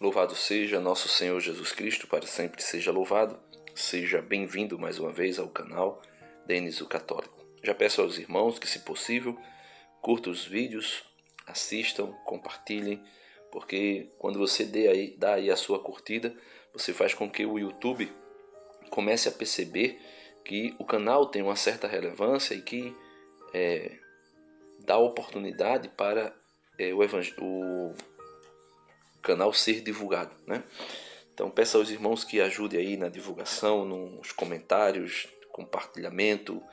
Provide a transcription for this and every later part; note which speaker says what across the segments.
Speaker 1: Louvado seja nosso Senhor Jesus Cristo, para sempre seja louvado. Seja bem-vindo mais uma vez ao canal Denis o Católico. Já peço aos irmãos que, se possível, curtam os vídeos, assistam, compartilhem, porque quando você dá aí a sua curtida, você faz com que o YouTube comece a perceber que o canal tem uma certa relevância e que dá oportunidade para o canal ser divulgado, né? Então peço aos irmãos que ajudem aí na divulgação, nos comentários, compartilhamento.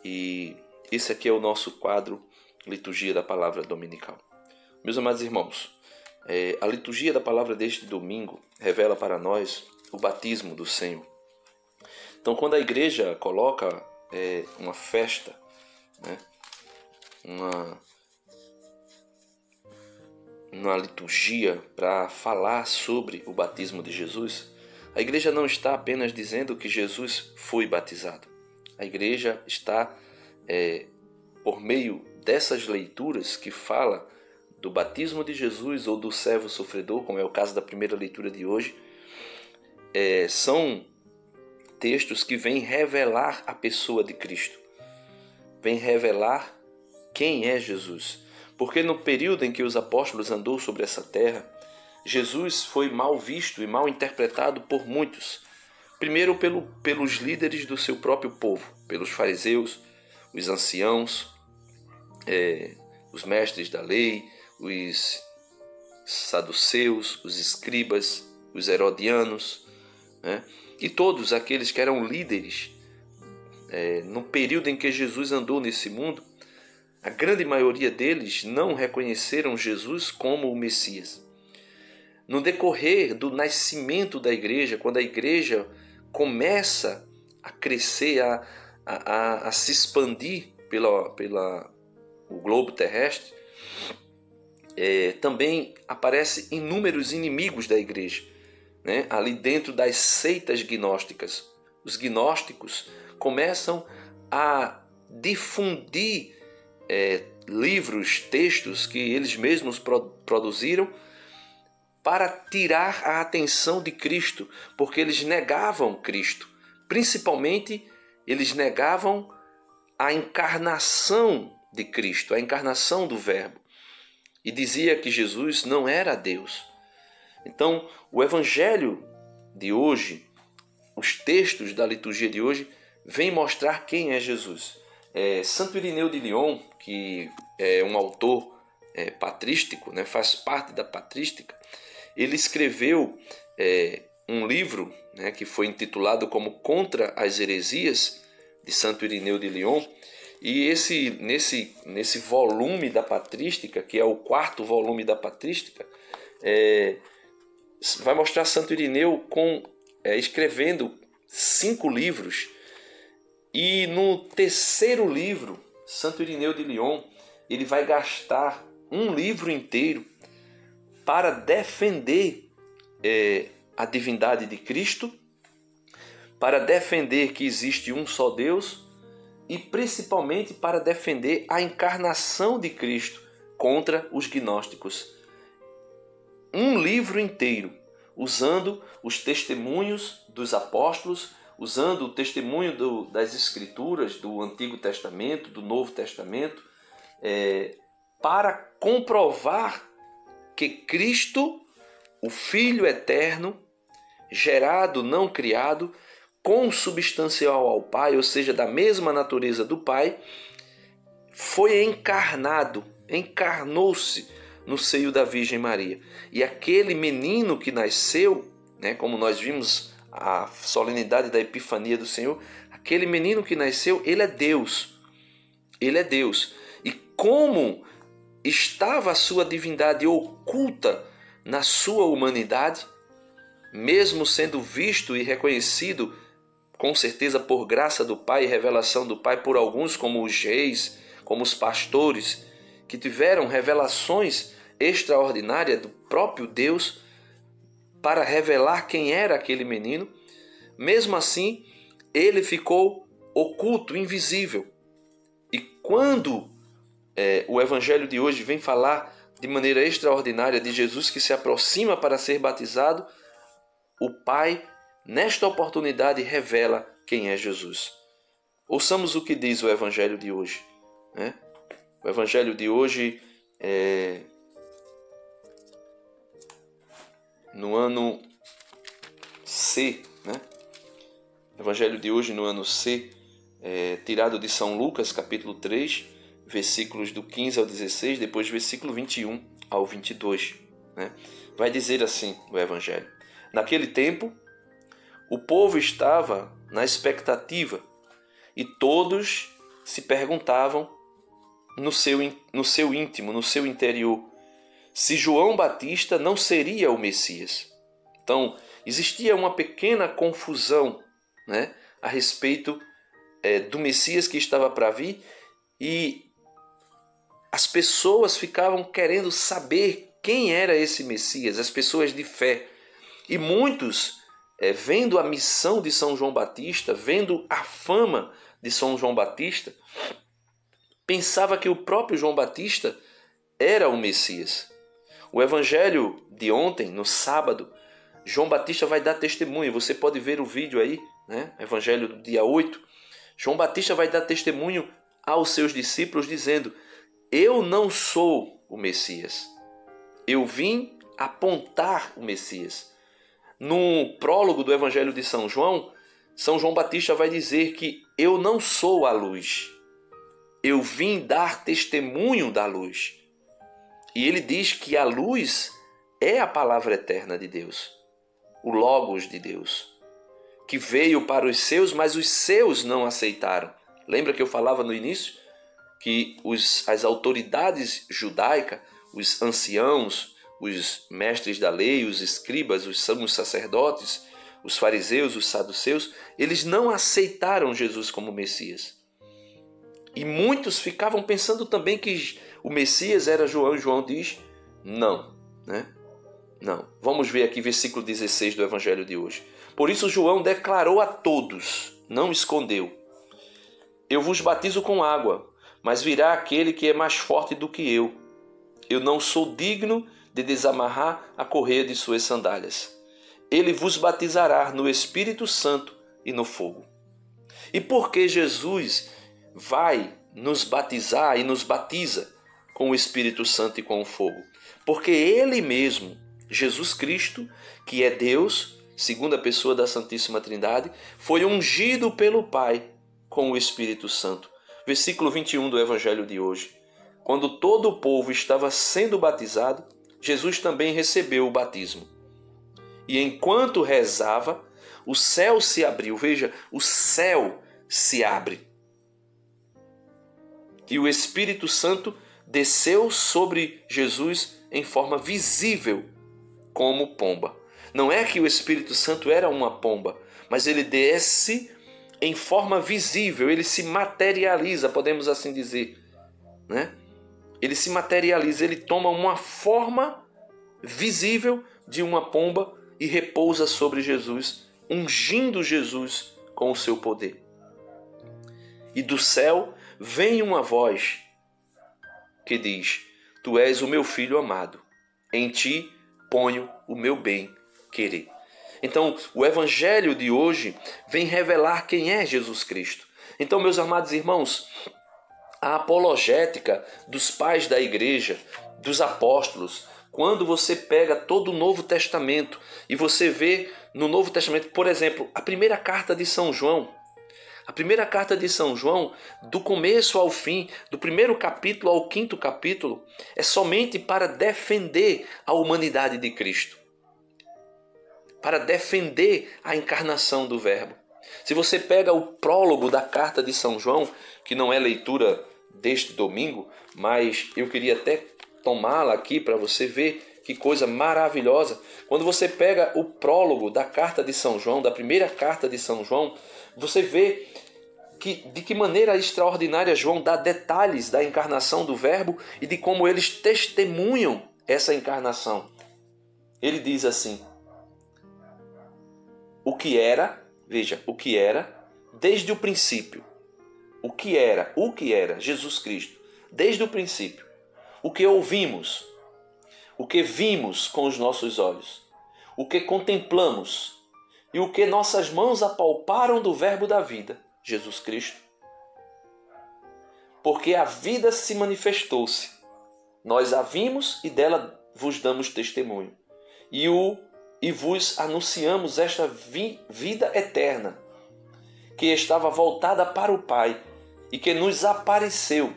Speaker 1: E esse aqui é o nosso quadro Liturgia da Palavra Dominical. Meus amados irmãos, a liturgia da palavra deste domingo revela para nós o batismo do Senhor. Então, quando a igreja coloca uma festa, né, uma liturgia para falar sobre o batismo de Jesus, a igreja não está apenas dizendo que Jesus foi batizado. A igreja está, por meio dessas leituras que fala do batismo de Jesus ou do servo sofredor, como é o caso da primeira leitura de hoje, são textos que vêm revelar a pessoa de Cristo, vêm revelar quem é Jesus. Porque no período em que os apóstolos andou sobre essa terra, Jesus foi mal visto e mal interpretado por muitos. Primeiro pelos líderes do seu próprio povo, pelos fariseus, os anciãos, os mestres da lei, os saduceus, os escribas, os herodianos, né? E todos aqueles que eram líderes no período em que Jesus andou nesse mundo. A grande maioria deles não reconheceram Jesus como o Messias. No decorrer do nascimento da igreja, quando a igreja começa a crescer, a se expandir o globo terrestre, também aparecem inúmeros inimigos da igreja, né? Ali dentro das seitas gnósticas. Os gnósticos começam a difundir livros, textos que eles mesmos produziram para tirar a atenção de Cristo, porque eles negavam Cristo. Principalmente, eles negavam a encarnação de Cristo, a encarnação do Verbo. E dizia que Jesus não era Deus. Então, o Evangelho de hoje, os textos da liturgia de hoje, vêm mostrar quem é Jesus. Santo Irineu de Lyon, que é um autor patrístico, né, faz parte da patrística, ele escreveu um livro, né, que foi intitulado como Contra as Heresias, de Santo Irineu de Lyon. E nesse volume da patrística, que é o quarto volume da patrística, vai mostrar Santo Irineu escrevendo 5 livros. E no terceiro livro, Santo Irineu de Lyon, ele vai gastar um livro inteiro para defender a divindade de Cristo, para defender que existe um só Deus e principalmente para defender a encarnação de Cristo contra os gnósticos. Um livro inteiro, usando os testemunhos dos apóstolos, usando o testemunho das Escrituras, do Antigo Testamento, do Novo Testamento, para comprovar que Cristo, o Filho eterno, gerado, não criado, consubstancial ao Pai, ou seja, da mesma natureza do Pai, foi encarnou-se no seio da Virgem Maria. E aquele menino que nasceu, né, como nós vimos a solenidade da Epifania do Senhor, aquele menino que nasceu, ele é Deus. Ele é Deus. E como estava a sua divindade oculta na sua humanidade, mesmo sendo visto e reconhecido, com certeza por graça do Pai e revelação do Pai, por alguns como os reis, como os pastores, que tiveram revelações extraordinárias do próprio Deus, para revelar quem era aquele menino, mesmo assim, ele ficou oculto, invisível. E quando o Evangelho de hoje vem falar de maneira extraordinária de Jesus que se aproxima para ser batizado, o Pai, nesta oportunidade, revela quem é Jesus. Ouçamos o que diz o Evangelho de hoje. Né? O Evangelho de hoje no ano C, né? O Evangelho de hoje no ano C, tirado de São Lucas, capítulo 3, versículos do 15 ao 16, depois versículo 21 ao 22. Né? Vai dizer assim o Evangelho: naquele tempo, o povo estava na expectativa e todos se perguntavam no seu íntimo, no seu interior, se João Batista não seria o Messias. Então, existia uma pequena confusão, né, a respeito do Messias que estava para vir, e as pessoas ficavam querendo saber quem era esse Messias, as pessoas de fé. E muitos, vendo a missão de São João Batista, vendo a fama de São João Batista, pensava que o próprio João Batista era o Messias. O Evangelho de ontem, no sábado, João Batista vai dar testemunho. Você pode ver o vídeo aí, né? Evangelho do dia 8. João Batista vai dar testemunho aos seus discípulos dizendo: eu não sou o Messias. Eu vim apontar o Messias. No prólogo do Evangelho de São João Batista vai dizer que eu não sou a luz. Eu vim dar testemunho da luz. E ele diz que a luz é a palavra eterna de Deus, o Logos de Deus, que veio para os seus, mas os seus não aceitaram. Lembra que eu falava no início que as autoridades judaicas, os anciãos, os mestres da lei, os escribas, os sumos sacerdotes, os fariseus, os saduceus, eles não aceitaram Jesus como Messias. E muitos ficavam pensando também que o Messias era João, e João diz não, né? Não. Vamos ver aqui versículo 16 do Evangelho de hoje. Por isso João declarou a todos, não escondeu: eu vos batizo com água, mas virá aquele que é mais forte do que eu. Eu não sou digno de desamarrar a correia de suas sandálias. Ele vos batizará no Espírito Santo e no fogo. E por que Jesus vai nos batizar e nos batiza com o Espírito Santo e com o fogo? Porque Ele mesmo, Jesus Cristo, que é Deus, segunda pessoa da Santíssima Trindade, foi ungido pelo Pai com o Espírito Santo. Versículo 21 do Evangelho de hoje. Quando todo o povo estava sendo batizado, Jesus também recebeu o batismo. E enquanto rezava, o céu se abriu. Veja, o céu se abre. E o Espírito Santo desceu sobre Jesus em forma visível, como pomba. Não é que o Espírito Santo era uma pomba, mas ele desce em forma visível, ele se materializa, podemos assim dizer, né? Ele se materializa, ele toma uma forma visível de uma pomba e repousa sobre Jesus, ungindo Jesus com o seu poder. E do céu vem uma voz que diz: tu és o meu filho amado, em ti ponho o meu bem-querer. Então, o Evangelho de hoje vem revelar quem é Jesus Cristo. Então, meus amados irmãos, a apologética dos pais da igreja, dos apóstolos, quando você pega todo o Novo Testamento e você vê no Novo Testamento, por exemplo, a primeira carta de São João. A primeira carta de São João, do começo ao fim, do primeiro capítulo ao quinto capítulo, é somente para defender a humanidade de Cristo, para defender a encarnação do Verbo. Se você pega o prólogo da carta de São João, que não é leitura deste domingo, mas eu queria até tomá-la aqui para você ver que coisa maravilhosa. Quando você pega o prólogo da carta de São João, da primeira carta de São João, você vê de que maneira extraordinária João dá detalhes da encarnação do Verbo e de como eles testemunham essa encarnação. Ele diz assim: o que era, veja, o que era desde o princípio. O que era Jesus Cristo, desde o princípio. O que ouvimos, o que vimos com os nossos olhos, o que contemplamos e o que nossas mãos apalparam do Verbo da vida, Jesus Cristo. Porque a vida se manifestou-se, nós a vimos e dela vos damos testemunho. E vos anunciamos esta vida eterna, que estava voltada para o Pai e que nos apareceu.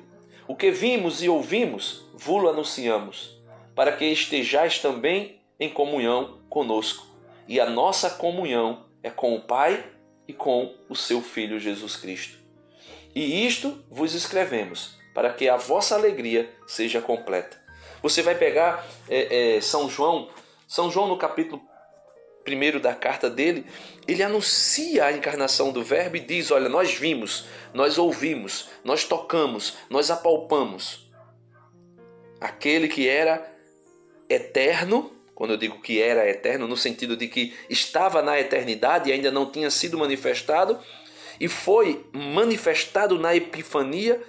Speaker 1: O que vimos e ouvimos, vos anunciamos, para que estejais também em comunhão conosco. E a nossa comunhão é com o Pai e com o seu Filho Jesus Cristo. E isto vos escrevemos, para que a vossa alegria seja completa. Você vai pegar São João no capítulo 1 da carta dele, ele anuncia a encarnação do Verbo e diz, olha, nós vimos, nós ouvimos, nós tocamos, nós apalpamos. Aquele que era eterno, quando eu digo que era eterno, no sentido de que estava na eternidade e ainda não tinha sido manifestado, e foi manifestado na Epifania,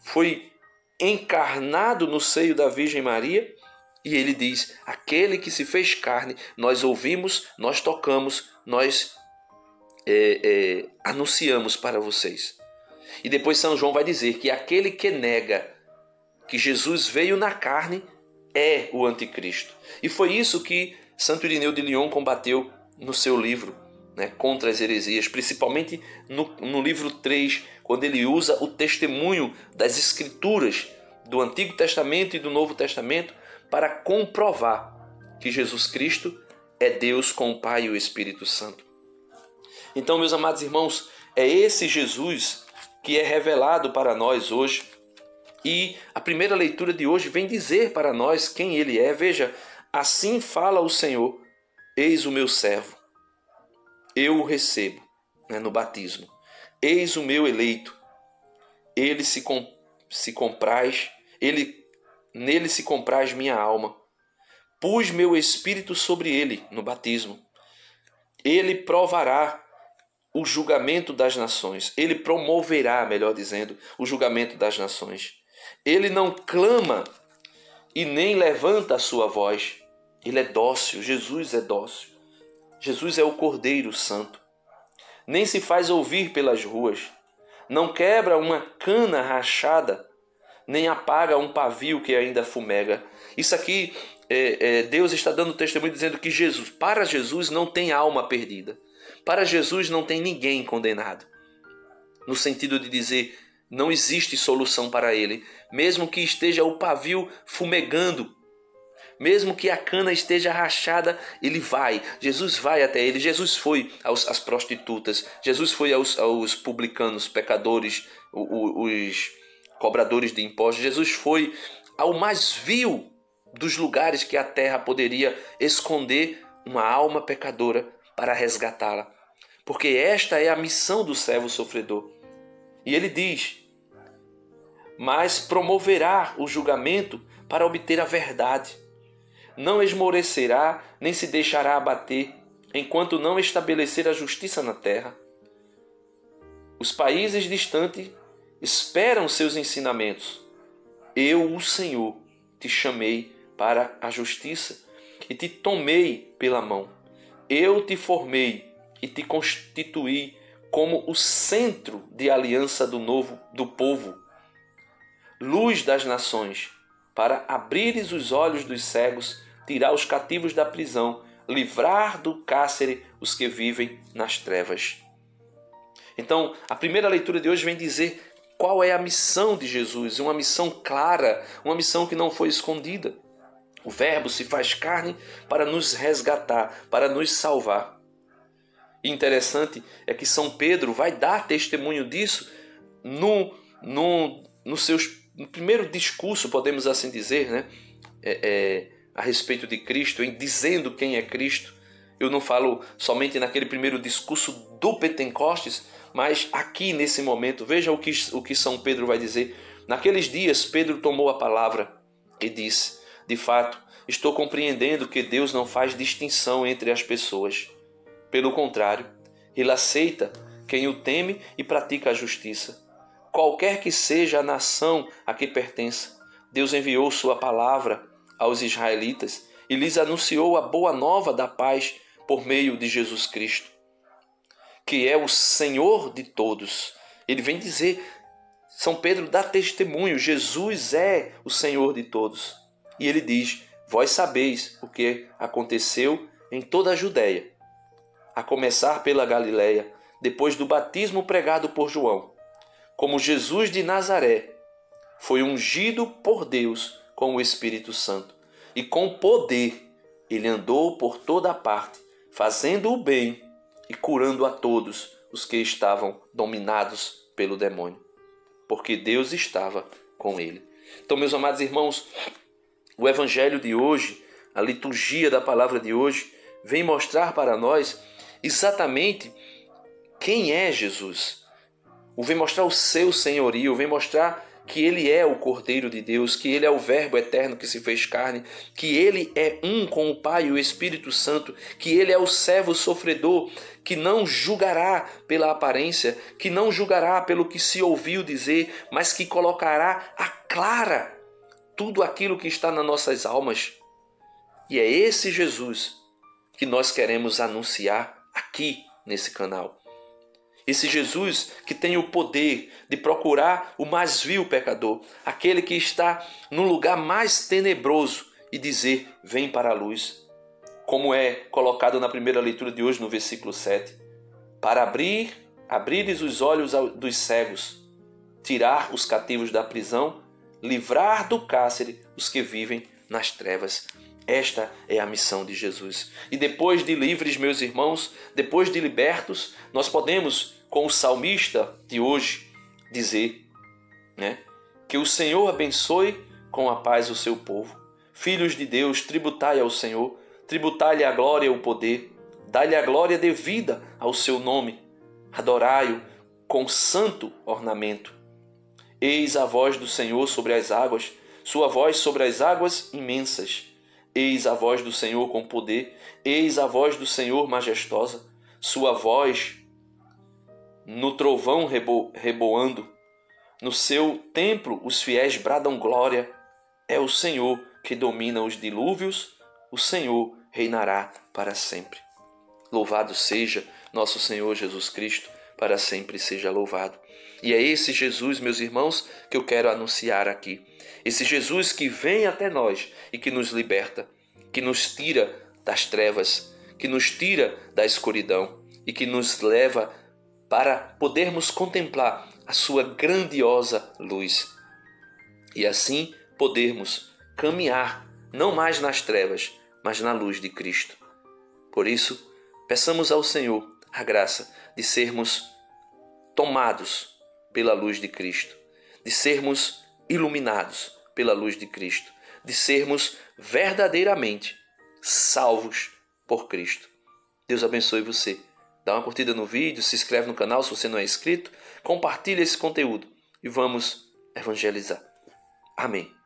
Speaker 1: foi encarnado no seio da Virgem Maria, e ele diz, aquele que se fez carne, nós ouvimos, nós tocamos, nós anunciamos para vocês. E depois São João vai dizer que aquele que nega que Jesus veio na carne é o anticristo. E foi isso que Santo Irineu de Lyon combateu no seu livro, né, contra as heresias, principalmente no livro 3, quando ele usa o testemunho das Escrituras do Antigo Testamento e do Novo Testamento para comprovar que Jesus Cristo é Deus com o Pai e o Espírito Santo. Então, meus amados irmãos, é esse Jesus que é revelado para nós hoje. E a primeira leitura de hoje vem dizer para nós quem ele é. Veja, assim fala o Senhor, eis o meu servo, eu o recebo, né, no batismo. Eis o meu eleito, nele se compraz minha alma. Pus meu espírito sobre ele no batismo. Ele provará o julgamento das nações. Ele promoverá, melhor dizendo, o julgamento das nações. Ele não clama e nem levanta a sua voz. Ele é dócil, Jesus é dócil. Jesus é o Cordeiro Santo. Nem se faz ouvir pelas ruas. Não quebra uma cana rachada, nem apaga um pavio que ainda fumega. Isso aqui, Deus está dando testemunho dizendo que para Jesus não tem alma perdida. Para Jesus não tem ninguém condenado. No sentido de dizer, não existe solução para ele. Mesmo que esteja o pavio fumegando, mesmo que a cana esteja rachada, ele vai. Jesus vai até ele. Jesus foi às prostitutas. Jesus foi aos publicanos, pecadores, os cobradores de impostos. Jesus foi ao mais vil dos lugares que a terra poderia esconder uma alma pecadora para resgatá-la. Porque esta é a missão do servo sofredor. E ele diz, mas promoverá o julgamento para obter a verdade. Não esmorecerá, nem se deixará abater, enquanto não estabelecer a justiça na terra. Os países distantes esperam seus ensinamentos. Eu, o Senhor, te chamei para a justiça e te tomei pela mão. Eu te formei e te constituí como o centro de aliança do povo, luz das nações, para abrires os olhos dos cegos, tirar os cativos da prisão, livrar do cárcere os que vivem nas trevas. Então, a primeira leitura de hoje vem dizer qual é a missão de Jesus, uma missão clara, uma missão que não foi escondida. O Verbo se faz carne para nos resgatar, para nos salvar. E interessante é que São Pedro vai dar testemunho disso no primeiro discurso, podemos assim dizer, né? A respeito de Cristo, em dizendo quem é Cristo. Eu não falo somente naquele primeiro discurso do Pentecostes, mas aqui nesse momento. Veja o que São Pedro vai dizer. Naqueles dias, Pedro tomou a palavra e disse, de fato, estou compreendendo que Deus não faz distinção entre as pessoas. Pelo contrário, ele aceita quem o teme e pratica a justiça. Qualquer que seja a nação a que pertença, Deus enviou sua palavra aos israelitas e lhes anunciou a boa nova da paz por meio de Jesus Cristo, que é o Senhor de todos. Ele vem dizer, São Pedro dá testemunho, Jesus é o Senhor de todos. E ele diz, vós sabeis o que aconteceu em toda a Judéia, a começar pela Galiléia, depois do batismo pregado por João, como Jesus de Nazaré foi ungido por Deus com o Espírito Santo, e com poder ele andou por toda a parte, fazendo o bem e curando a todos os que estavam dominados pelo demônio, porque Deus estava com ele. Então, meus amados irmãos, o Evangelho de hoje, a liturgia da palavra de hoje, vem mostrar para nós exatamente quem é Jesus. Vem mostrar o seu senhorio, vem mostrar que ele é o Cordeiro de Deus, que ele é o Verbo eterno que se fez carne, que ele é um com o Pai e o Espírito Santo, que ele é o servo sofredor, que não julgará pela aparência, que não julgará pelo que se ouviu dizer, mas que colocará a clara tudo aquilo que está nas nossas almas. E é esse Jesus que nós queremos anunciar aqui nesse canal. Esse Jesus que tem o poder de procurar o mais vil pecador, aquele que está no lugar mais tenebroso e dizer, vem para a luz. Como é colocado na primeira leitura de hoje no versículo 7. Para abrires os olhos dos cegos, tirar os cativos da prisão, livrar do cárcere os que vivem nas trevas. Esta é a missão de Jesus. E depois de livres, meus irmãos, depois de libertos, nós podemos, com o salmista de hoje, dizer, que o Senhor abençoe com a paz o seu povo. Filhos de Deus, tributai ao Senhor, tributai-lhe a glória e o poder, dai-lhe a glória devida ao seu nome, adorai-o com santo ornamento. Eis a voz do Senhor sobre as águas, sua voz sobre as águas imensas. Eis a voz do Senhor com poder, eis a voz do Senhor majestosa, sua voz no trovão reboando. No seu templo os fiéis bradam glória. É o Senhor que domina os dilúvios, o Senhor reinará para sempre. Louvado seja nosso Senhor Jesus Cristo, para sempre seja louvado. E é esse Jesus, meus irmãos, que eu quero anunciar aqui. Esse Jesus que vem até nós e que nos liberta, que nos tira das trevas, que nos tira da escuridão e que nos leva para podermos contemplar a sua grandiosa luz. E assim podermos caminhar não mais nas trevas, mas na luz de Cristo. Por isso, peçamos ao Senhor a graça de sermos tomados pela luz de Cristo, de sermos iluminados pela luz de Cristo, de sermos verdadeiramente salvos por Cristo. Deus abençoe você. Dá uma curtida no vídeo, se inscreve no canal se você não é inscrito, compartilha esse conteúdo e vamos evangelizar. Amém.